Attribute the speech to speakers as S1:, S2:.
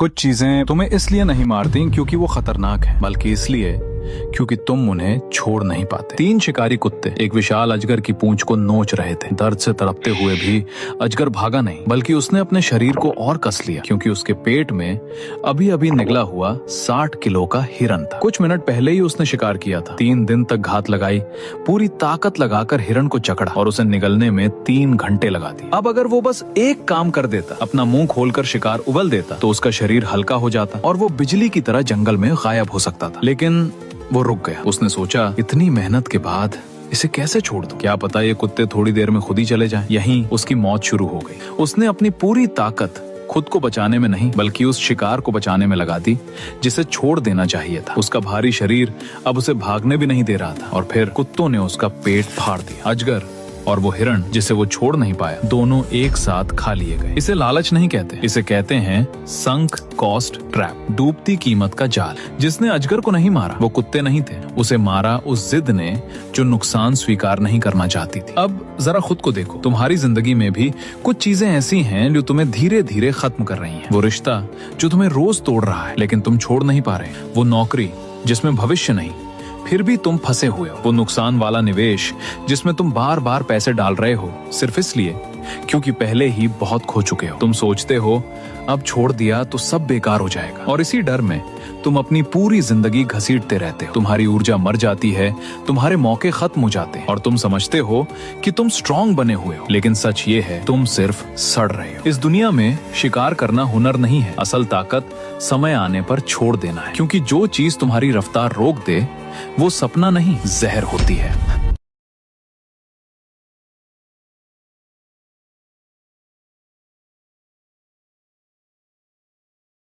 S1: कुछ चीजें तुम्हें इसलिए नहीं मारती क्योंकि वो खतरनाक है, बल्कि इसलिए क्योंकि तुम उन्हें छोड़ नहीं पाते। 3 शिकारी कुत्ते एक विशाल अजगर की पूंछ को नोच रहे थे। दर्द से तड़पते हुए भी अजगर भागा नहीं, बल्कि उसने अपने शरीर को और कस लिया, क्योंकि उसके पेट में अभी अभी निकला हुआ 60 किलो का हिरन था। कुछ मिनट पहले ही उसने शिकार किया था। 3 दिन तक घात लगाई, पूरी ताकत लगाकर हिरन को जकड़ा और उसे निगलने में 3 घंटे लगा दिए। अब अगर वो बस एक काम कर देता, अपना मुंह खोलकर शिकार उगल देता, तो उसका शरीर हल्का हो जाता और वो बिजली की तरह जंगल में गायब हो सकता था। लेकिन वो रुक गया। उसने सोचा, इतनी मेहनत के बाद इसे कैसे छोड़ दूं? क्या पता ये कुत्ते थोड़ी देर में खुद ही चले जाएं। यहीं उसकी मौत शुरू हो गई। उसने अपनी पूरी ताकत खुद को बचाने में नहीं, बल्कि उस शिकार को बचाने में लगा दी जिसे छोड़ देना चाहिए था। उसका भारी शरीर अब उसे भागने भी नहीं दे रहा था और फिर कुत्तों ने उसका पेट फाड़ दिया। अजगर और वो हिरण जिसे वो छोड़ नहीं पाया, दोनों एक साथ खा लिए गए। इसे लालच नहीं कहते, इसे कहते हैं संक कॉस्ट ट्रैप, डूबती कीमत का जाल। जिसने अजगर को नहीं मारा वो कुत्ते नहीं थे, उसे मारा उस जिद ने जो नुकसान स्वीकार नहीं करना चाहती थी। अब जरा खुद को देखो, तुम्हारी जिंदगी में भी कुछ चीजें ऐसी हैं जो तुम्हें धीरे धीरे खत्म कर रही हैं। वो रिश्ता जो तुम्हें रोज तोड़ रहा है लेकिन तुम छोड़ नहीं पा रहे, वो नौकरी जिसमें भविष्य नहीं फिर भी तुम फंसे हुए हो, वो नुकसान वाला निवेश जिसमें तुम बार बार पैसे डाल रहे हो सिर्फ इसलिए क्योंकि पहले ही बहुत खो चुके हो। तुम सोचते हो अब छोड़ दिया तो सब बेकार हो जाएगा, और इसी डर में तुम अपनी पूरी जिंदगी घसीटते रहते हो। तुम्हारी ऊर्जा मर जाती है, तुम्हारे मौके खत्म हो जाते हैं और तुम समझते हो कि तुम स्ट्रांग बने हुए हो, लेकिन सच ये है तुम सिर्फ सड़ रहे हो। इस दुनिया में शिकार करना हुनर नहीं है, असल ताकत समय आने पर छोड़ देना है, क्योंकि जो चीज तुम्हारी रफ्तार रोक दे वो सपना नहीं, जहर होती है।